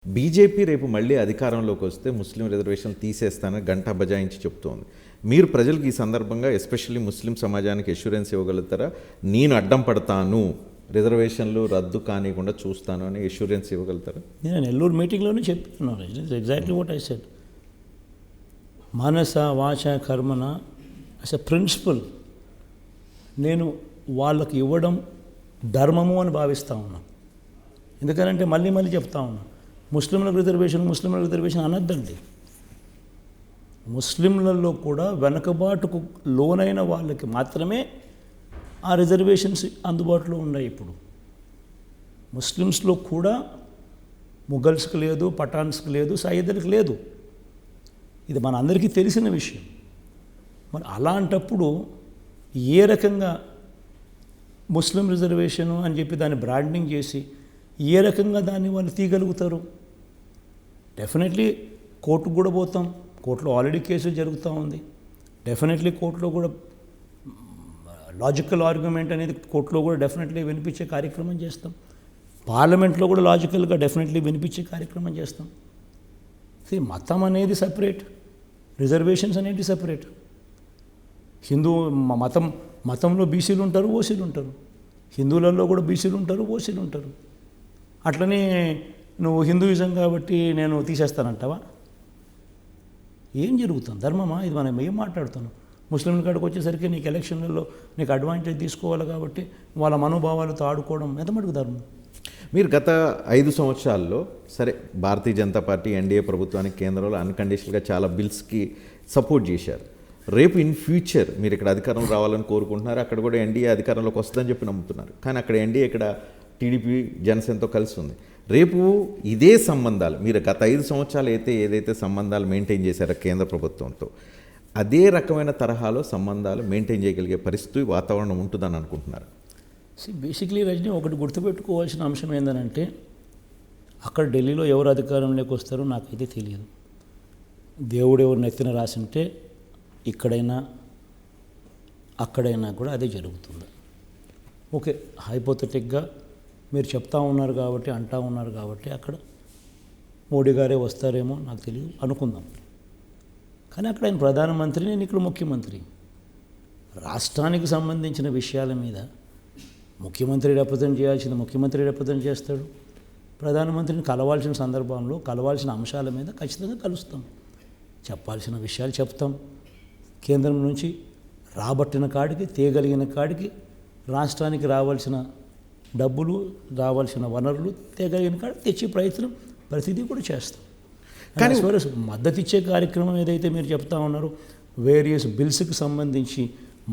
BJP రేపు మళ్ళీ అధికారంలోకి వస్తే ముస్లిం రిజర్వేషన్లు తీసేస్తానని గంటా బజాయించి చెప్తోంది. మీరు ప్రజలకు ఈ సందర్భంగా ఎస్పెషల్లీ ముస్లిం సమాజానికి అష్యూరెన్స్ ఇవ్వగలుగుతారా? నేను అడ్డం పడతాను, రిజర్వేషన్లు రద్దు కానివ్వకుండా చూస్తాను అని అష్యూరెన్స్ ఇవ్వగలుగుతారా? నేను నెల్లూరు మీటింగ్లోనే చెప్తున్నాను. It is exactly what I said. మనస వాచ కర్మన అస్ ఎ ప్రిన్సిపల్ నేను వాళ్ళకి ఇవ్వడం ధర్మము అని భావిస్తూ ఉన్నాను. ఎందుకనంటే మళ్ళీ చెప్తా ఉన్నాను, ముస్లింలకు రిజర్వేషన్ అనద్దండి. ముస్లింలలో కూడా వెనకబాటుకు లోనైన వాళ్ళకి మాత్రమే ఆ రిజర్వేషన్స్ అందుబాటులో ఉన్నాయి. ఇప్పుడు ముస్లిమ్స్లో కూడా ముఘల్స్కి లేదు, పఠాన్స్కి లేదు, సయ్యదులకు లేదు. ఇది మన అందరికీ తెలిసిన విషయం. మరి అలాంటప్పుడు ఏ రకంగా ముస్లిం రిజర్వేషను అని చెప్పి దాన్ని బ్రాండింగ్ చేసి ఏ రకంగా దాన్ని వాళ్ళు తీయగలుగుతారు? డెఫినెట్లీ కోర్టుకు కూడా పోతాం. కోర్టులో ఆల్రెడీ కేసులు జరుగుతూ ఉంది. డెఫినెట్లీ కోర్టులో కూడా లాజికల్ ఆర్గ్యుమెంట్ అనేది కోర్టులో కూడా డెఫినెట్లీ వినిపించే కార్యక్రమం చేస్తాం. పార్లమెంట్లో కూడా లాజికల్గా డెఫినెట్లీ వినిపించే కార్యక్రమం చేస్తాం. మతం అనేది సపరేట్, రిజర్వేషన్స్ అనేది సపరేట్. హిందూ మతంలో బీసీలు ఉంటారు, ఓసీలు ఉంటారు. హిందువులలో కూడా బీసీలు ఉంటారు, ఓసీలు ఉంటారు. అట్లనే నువ్వు హిందూయిజం కాబట్టి నేను తీసేస్తానంటావా? ఏం జరుగుతుంది? ధర్మమా ఇది? మనం ఏం మాట్లాడుతున్నాం? ముస్లింల కాడికి వచ్చేసరికి నీకు ఎలక్షన్లలో నీకు అడ్వాంటేజ్ తీసుకోవాలి కాబట్టి వాళ్ళ మనోభావాలతో ఆడుకోవడం ఎంత మటుకు ధర్మం? మీరు గత 5 సంవత్సరాల్లో సరే భారతీయ జనతా పార్టీ ఎన్డీఏ ప్రభుత్వానికి కేంద్రంలో అన్కండిషనల్గా చాలా బిల్స్కి సపోర్ట్ చేశారు. రేపు ఇన్ ఫ్యూచర్ మీరు ఇక్కడ అధికారం రావాలని కోరుకుంటున్నారు, అక్కడ కూడా ఎన్డీఏ అధికారంలోకి వస్తుందని చెప్పి నమ్ముతున్నారు. కానీ అక్కడ ఎన్డీఏ ఇక్కడ టీడీపీ జనసేనతో కలిసి ఉంది. రేపు ఇదే సంబంధాలు మీరు గత 5 సంవత్సరాలు ఏదైతే సంబంధాలు మెయింటైన్ చేశారో కేంద్ర ప్రభుత్వంతో, అదే రకమైన తరహాలో సంబంధాలు మెయింటైన్ చేయగలిగే పరిస్థితి వాతావరణం ఉంటుందని అనుకుంటున్నారు? బేసిక్లీ రజనీ, ఒకటి గుర్తుపెట్టుకోవాల్సిన అంశం ఏంటంటే అక్కడ ఢిల్లీలో ఎవరు అధికారంలోకి వస్తారో నాకైతే తెలియదు. దేవుడు ఎవరు నెత్తిన రాసింటే ఇక్కడైనా అక్కడైనా కూడా అదే జరుగుతుంది. ఓకే, హైపోథెటిక్గా మీరు చెప్తా ఉన్నారు కాబట్టి, అంటా ఉన్నారు కాబట్టి అక్కడ మోడీ గారే వస్తారేమో నాకు తెలియదు అనుకుందాం. కానీ అక్కడ ఆయన ప్రధానమంత్రి, నేను ఇక్కడ ముఖ్యమంత్రి. రాష్ట్రానికి సంబంధించిన విషయాల మీద ముఖ్యమంత్రి రిప్రజెంట్ చేయాల్సింది ముఖ్యమంత్రి రిప్రజెంట్ చేస్తాడు. ప్రధానమంత్రిని కలవాల్సిన సందర్భంలో కలవాల్సిన అంశాల మీద ఖచ్చితంగా కలుస్తాం. చెప్పాల్సిన విషయాలు చెప్తాం. కేంద్రం నుంచి రాబట్టిన కాడికి, తేగలిగిన కాడికి రాష్ట్రానికి రావాల్సిన డబ్బులు, రావాల్సిన వనరులు తేగలిగిన కాడికి తెచ్చే ప్రయత్నం ప్రతిదీ కూడా చేస్తాం. కానీ మద్దతు ఇచ్చే కార్యక్రమం ఏదైతే మీరు చెప్తా ఉన్నారో, వేరియస్ బిల్స్కి సంబంధించి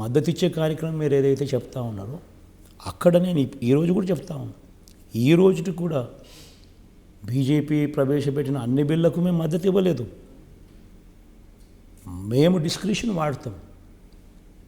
మద్దతు ఇచ్చే కార్యక్రమం మీరు ఏదైతే చెప్తా ఉన్నారో, అక్కడ నేను ఈరోజు కూడా చెప్తా ఉన్నాను. ఈ రోజుకి కూడా బీజేపీ ప్రవేశపెట్టిన అన్ని బిల్లకు మేము మద్దతు ఇవ్వలేదు. మేము డిస్క్రిప్షన్ వాడతాం.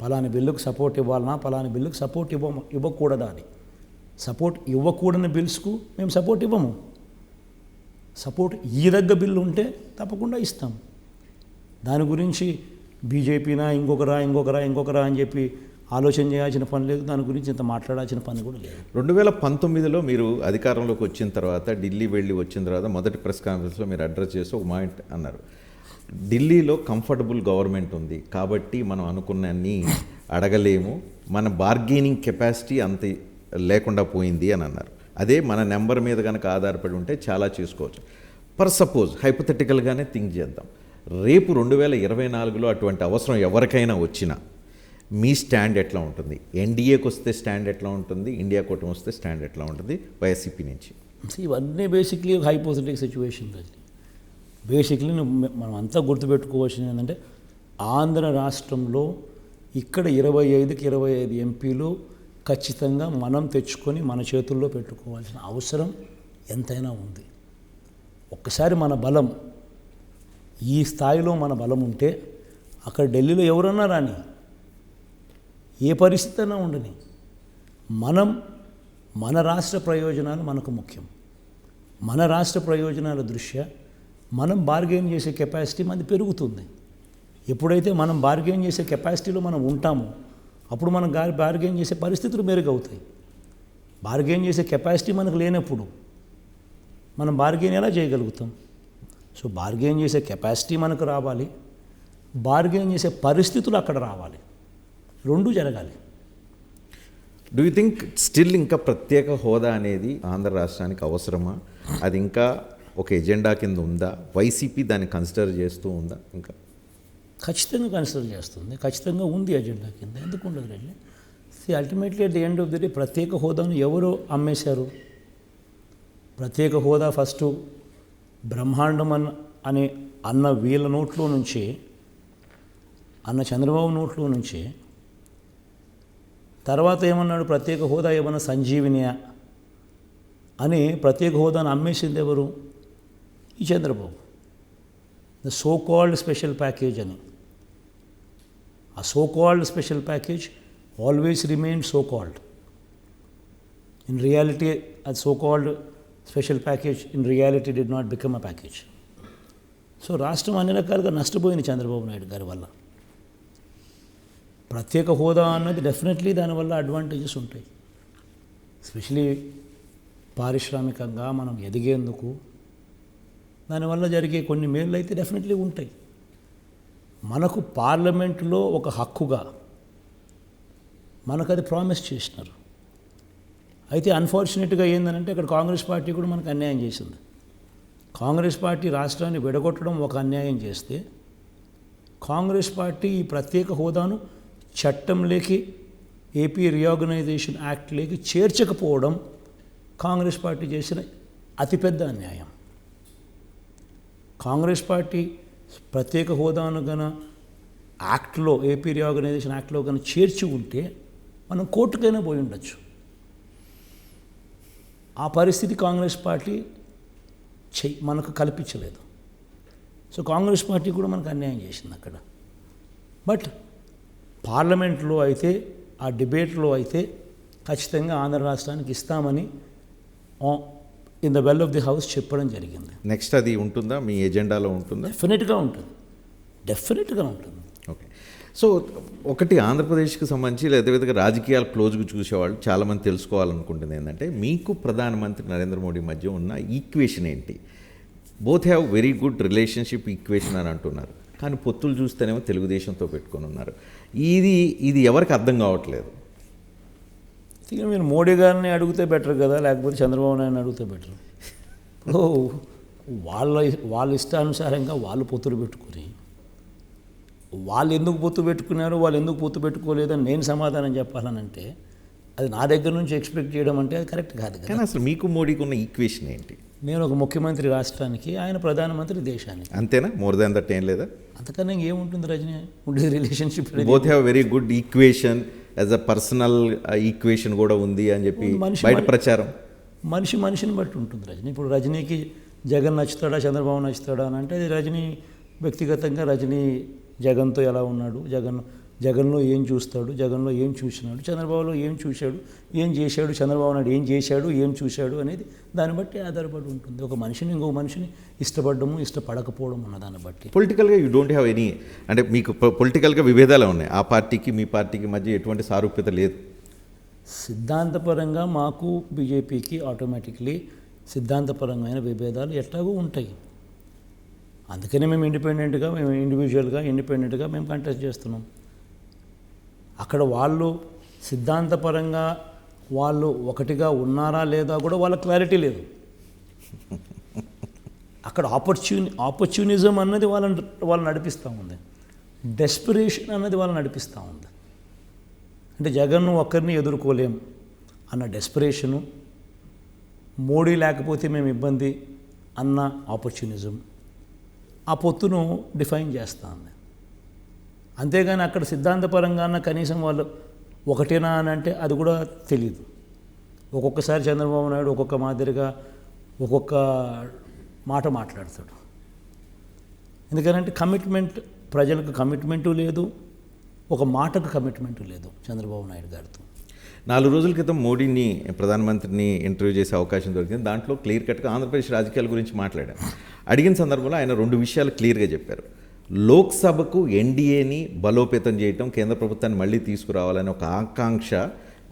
పలాని బిల్లుకు సపోర్ట్ ఇవ్వాలన్నా, పలాని బిల్లుకు సపోర్ట్ ఇవ్వకూడదా అని. సపోర్ట్ ఇవ్వకూడని బిల్స్కు మేము సపోర్ట్ ఇవ్వము. సపోర్ట్ ఇయ్యదగ్గ బిల్లు ఉంటే తప్పకుండా ఇస్తాం. దాని గురించి బీజేపీనా ఇంకొకరా అని చెప్పి ఆలోచన చేయాల్సిన పని లేదు. దాని గురించి ఇంత మాట్లాడాల్సిన పని కూడా లేదు. 2019లో మీరు అధికారంలోకి వచ్చిన తర్వాత, ఢిల్లీ వెళ్ళి వచ్చిన తర్వాత మొదటి ప్రెస్ కాన్ఫరెన్స్లో మీరు అడ్రస్ చేసి ఒక మాట అన్నారు, ఢిల్లీలో కంఫర్టబుల్ గవర్నమెంట్ ఉంది కాబట్టి మనం అనుకున్నన్ని అడగలేము, మన బార్గెనింగ్ కెపాసిటీ అంత లేకుండా పోయింది అని అన్నారు. అదే మన నెంబర్ మీద కనుక ఆధారపడి ఉంటే చాలా చేసుకోవచ్చు. పర్ సపోజ్ హైపోథెటికల్గానే థింక్ చేద్దాం, రేపు 2024లో అటువంటి అవసరం ఎవరికైనా వచ్చినా మీ స్టాండ్ ఎట్లా ఉంటుంది? ఎన్డీఏకి వస్తే స్టాండ్ ఎట్లా ఉంటుంది? ఇండియా కూటమి వస్తే స్టాండ్ ఎట్లా ఉంటుంది వైఎస్పీ నుంచి? ఇవన్నీ బేసిక్లీ హైపోథెటిక్ సిచ్యువేషన్. బేసిక్లీ మనం అంతా గుర్తుపెట్టుకోవాల్సింది ఏంటంటే, ఆంధ్ర రాష్ట్రంలో ఇక్కడ 25కి 25 ఎంపీలు ఖచ్చితంగా మనం తెచ్చుకొని మన చేతుల్లో పెట్టుకోవాల్సిన అవసరం ఎంతైనా ఉంది. ఒక్కసారి మన బలం ఈ స్థాయిలో మన బలం ఉంటే అక్కడ ఢిల్లీలో ఎవరన్నా రాని, ఏ పరిస్థితి అయినా ఉండని, మన రాష్ట్ర ప్రయోజనాలు మనకు ముఖ్యం. మన రాష్ట్ర ప్రయోజనాల దృష్ట్యా మనం బార్గెయిన్ చేసే కెపాసిటీ మనది పెరుగుతుంది. ఎప్పుడైతే మనం బార్గెయిన్ చేసే కెపాసిటీలో మనం ఉంటామో అప్పుడు మనం బార్గెయిన్ చేసే పరిస్థితులు మెరుగవుతాయి. బార్గెయిన్ చేసే కెపాసిటీ మనకు లేనప్పుడు మనం బార్గెన్ ఎలా చేయగలుగుతాం? సో బార్గెన్ చేసే కెపాసిటీ మనకు రావాలి, బార్గెన్ చేసే పరిస్థితులు అక్కడ రావాలి, రెండూ జరగాలి. డూ యూ థింక్ స్టిల్ ఇంకా ప్రత్యేక హోదా అనేది ఆంధ్ర రాష్ట్రానికి అవసరమా? అది ఇంకా ఒక ఎజెండా కింద ఉందా? వైసీపీ దాన్ని కన్సిడర్ చేస్తూ ఉందా? ఇంకా ఖచ్చితంగా కన్సిడర్ చేస్తుంది, ఖచ్చితంగా ఉంది ఎజెండా కింద. ఎందుకు ఉండదు రండి? Ultimately at the end of the day ప్రత్యేక హోదాను ఎవరు అమ్మేశారు? ప్రత్యేక హోదా ఫస్టు బ్రహ్మాండం అన్న వీళ్ళ నోట్లో నుంచి, అన్న చంద్రబాబు నోట్లో నుంచి, తర్వాత ఏమన్నాడు ప్రత్యేక హోదా ఏమన్నా సంజీవినియా అని ప్రత్యేక హోదాను అమ్మేసింది ఎవరు? ఈ Chandrababu. The so called special package అని. ఆ so called special package always remain so called. In reality అది so called special package in reality did not become a package. So రాష్ట్రం అన్ని రకాలుగా నష్టపోయింది చంద్రబాబు నాయుడు గారి వల్ల. ప్రత్యేక హోదా అన్నది డెఫినెట్లీ దానివల్ల అడ్వాంటేజెస్ ఉంటాయి, ఎస్పెషలీ పారిశ్రామికంగా మనం ఎదిగేందుకు దానివల్ల జరిగే కొన్ని మేళ్ళు అయితే డెఫినెట్లీ ఉంటాయి. మనకు పార్లమెంటులో ఒక హక్కుగా మనకు అది ప్రామిస్ చేసినారు. అయితే అన్ఫార్చునేట్గా ఏంటంటే అక్కడ కాంగ్రెస్ పార్టీ కూడా మనకు అన్యాయం చేసింది. కాంగ్రెస్ పార్టీ రాష్ట్రాన్ని విడగొట్టడం ఒక అన్యాయం చేస్తే, కాంగ్రెస్ పార్టీ ఈ ప్రత్యేక హోదాను చట్టంలోకి, ఏపీ రీఆర్గనైజేషన్ యాక్ట్లోకి చేర్చకపోవడం కాంగ్రెస్ పార్టీ చేసిన అతిపెద్ద అన్యాయం. కాంగ్రెస్ పార్టీ ప్రత్యేక హోదాను గన యాక్ట్లో, ఏపీ రీఆర్గనైజేషన్ యాక్ట్లో కనుక చేర్చి ఉంటే మనం కోర్టుకైనా పోయి ఉండొచ్చు. ఆ పరిస్థితి కాంగ్రెస్ పార్టీ మనకు కల్పించలేదు. సో కాంగ్రెస్ పార్టీ కూడా మనకు అన్యాయం చేసింది అక్కడ. బట్ పార్లమెంట్లో అయితే, ఆ డిబేట్లో అయితే ఖచ్చితంగా ఆంధ్ర రాష్ట్రానికి ఇస్తామని in the well of the house చెప్పడం జరిగింది. నెక్స్ట్ అది ఉంటుందా? మీ ఎజెండాలో ఉంటుందా? డెఫినెట్గా ఉంటుంది, డెఫినెట్గా ఉంటుంది. ఓకే. సో ఒకటి ఆంధ్రప్రదేశ్కి సంబంధించి లేదా రాజకీయాలు క్లోజ్గా చూసేవాళ్ళు చాలామంది తెలుసుకోవాలనుకుంటుంది ఏంటంటే, మీకు ప్రధానమంత్రి నరేంద్ర మోడీ మధ్య ఉన్న ఈక్వేషన్ ఏంటి? Both have very good relationship equation అని అంటున్నారు, కానీ పొత్తులు చూస్తేనేమో తెలుగుదేశంతో పెట్టుకొని ఉన్నారు. ఇది ఎవరికి అర్థం కావట్లేదు. ఇక మీరు మోడీ గారిని అడిగితే బెటర్ కదా, లేకపోతే చంద్రబాబు నాయుడిని అడిగితే బెటర్. ఇప్పుడు వాళ్ళ ఇష్టానుసారంగా వాళ్ళు పొత్తులు పెట్టుకుని, వాళ్ళు ఎందుకు పొత్తు పెట్టుకున్నారు, వాళ్ళు ఎందుకు పొత్తు పెట్టుకోలేదని నేను సమాధానం చెప్పాలనంటే అది నా దగ్గర నుంచి ఎక్స్పెక్ట్ చేయడం అంటే అది కరెక్ట్ కాదు కదా. కానీ అసలు మీకు మోడీకి ఉన్న ఈక్వేషన్ ఏంటి? నేను ఒక ముఖ్యమంత్రి రాష్ట్రానికి, ఆయన ప్రధానమంత్రి దేశానికి, అంతేనా? మోర్ దాన్ దట్ ఏం లేదా? అంతకన్నా ఏముంటుంది రజనీ? ఉండేది relationship. Both have very good equation, as a personal equation కూడా ఉంది అని చెప్పి బయట ప్రచారం. మనిషిని బట్టి ఉంటుంది రజనీ. ఇప్పుడు రజనీకి జగన్ నచ్చుతాడా, చంద్రబాబు నచ్చుతాడా అని అంటే అది రజనీ వ్యక్తిగతంగా, రజనీ జగన్తో ఎలా ఉన్నాడు, జగన్లో ఏం చూస్తాడు, జగన్లో ఏం చూసినాడు, చంద్రబాబులో ఏం చూశాడు, ఏం చేశాడు, చంద్రబాబు నాయుడు ఏం చేశాడు, ఏం చూశాడు అనేది దాన్ని బట్టి ఆధారపడి ఉంటుంది. ఒక మనిషిని ఇంకొక మనిషిని ఇష్టపడము, ఇష్టపడకపోవడం ఉన్న దాన్ని బట్టి. పొలిటికల్గా యూ డోంట్ హ్యావ్ ఎనీ, అంటే మీకు పొలిటికల్గా విభేదాలు ఉన్నాయి, ఆ పార్టీకి మీ పార్టీకి మధ్య ఎటువంటి సారూప్యత లేదు? సిద్ధాంతపరంగా మాకు బీజేపీకి ఆటోమేటిక్లీ సిద్ధాంతపరమైన విభేదాలు ఎట్లాగూ ఉంటాయి. అందుకనే మేము ఇండిపెండెంట్గా, మేము ఇండిపెండెంట్గా మేము కంటెస్ట్ చేస్తున్నాం. అక్కడ వాళ్ళు సిద్ధాంతపరంగా వాళ్ళు ఒకటిగా ఉన్నారా లేదా కూడా వాళ్ళ క్లారిటీ లేదు. అక్కడ ఆపర్చునిజం అన్నది వాళ్ళని నడిపిస్తూ ఉంది, డెస్పిరేషన్ అన్నది వాళ్ళని నడిపిస్తూ ఉంది. అంటే జగన్ ఒక్కరిని ఎదుర్కోలేం అన్న డెస్పిరేషను, మోడీ లేకపోతే మేము ఇబ్బంది అన్న ఆపర్చునిజం ఆ పొత్తును డిఫైన్ చేస్తూ ఉంది. అంతేగాని అక్కడ సిద్ధాంతపరంగా కనీసం వాళ్ళు ఒకటేనా అని అంటే అది కూడా తెలియదు. ఒక్కొక్కసారి చంద్రబాబు నాయుడు ఒక్కొక్క మాదిరిగా ఒక్కొక్క మాట మాట్లాడతాడు. ఎందుకంటే కమిట్మెంట్, ప్రజలకు కమిట్మెంటు లేదు, ఒక మాటకు కమిట్మెంటు లేదు చంద్రబాబు నాయుడు గారితో. 4 రోజుల క్రితం మోడీని, ప్రధానమంత్రిని ఇంటర్వ్యూ చేసే అవకాశం దొరికింది. దాంట్లో క్లియర్ కట్గా ఆంధ్రప్రదేశ్ రాజకీయాల గురించి మాట్లాడారు. అడిగిన సందర్భంలో ఆయన 2 విషయాలు క్లియర్గా చెప్పారు. లోక్సభకు ఎన్డీఏని బలోపేతం చేయటం, కేంద్ర ప్రభుత్వాన్ని మళ్ళీ తీసుకురావాలనే ఒక ఆకాంక్ష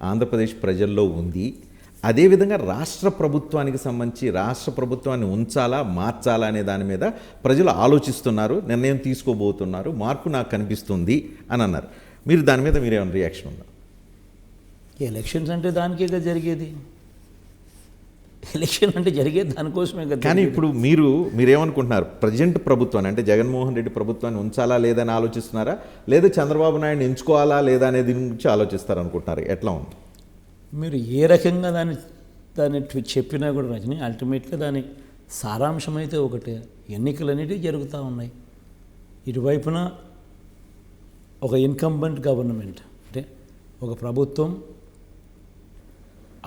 ఆంధ్రప్రదేశ్ ప్రజల్లో ఉంది. అదేవిధంగా రాష్ట్ర ప్రభుత్వానికి సంబంధించి రాష్ట్ర ప్రభుత్వాన్ని ఉంచాలా మార్చాలా అనే దాని మీద ప్రజలు ఆలోచిస్తున్నారు, నిర్ణయం తీసుకోబోతున్నారు, మార్పు నాకు కనిపిస్తుంది అని అన్నారు. మీరు దాని మీద మీరేమైనా రియాక్షన్ ఉందా? ఎలక్షన్స్ అంటే దానికే కదా జరిగేది. ఎలక్షన్ అంటే జరిగేది దానికోసమే కదా. కానీ ఇప్పుడు మీరేమనుకుంటున్నారు? ప్రజెంట్ ప్రభుత్వాన్ని అంటే జగన్మోహన్ రెడ్డి ప్రభుత్వాన్ని ఉంచాలా లేదని ఆలోచిస్తున్నారా, లేదా చంద్రబాబు నాయుడిని ఎంచుకోవాలా లేదా అనేది గురించి ఆలోచిస్తారనుకుంటున్నారు? ఎట్లా ఉంది? మీరు ఏ రకంగా దాన్ని చెప్పినా కూడా రజని, అల్టిమేట్గా దాని సారాంశం అయితే ఒకటే. ఎన్నికలు అనేవి జరుగుతూ ఉన్నాయి. ఇటువైపున ఒక ఇన్కంబెంట్ గవర్నమెంట్ అంటే ఒక ప్రభుత్వం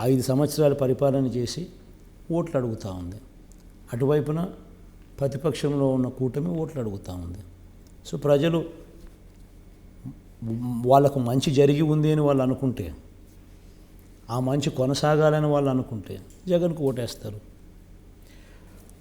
5 సంవత్సరాలు పరిపాలన చేసి ఓట్లు అడుగుతూ ఉంది. అటువైపున ప్రతిపక్షంలో ఉన్న కూటమి ఓట్లు అడుగుతూ ఉంది. సో ప్రజలు వాళ్ళకు మంచి జరిగి ఉంది అని వాళ్ళు అనుకుంటే, ఆ మంచి కొనసాగాలని వాళ్ళు అనుకుంటే జగన్కు ఓటేస్తారు.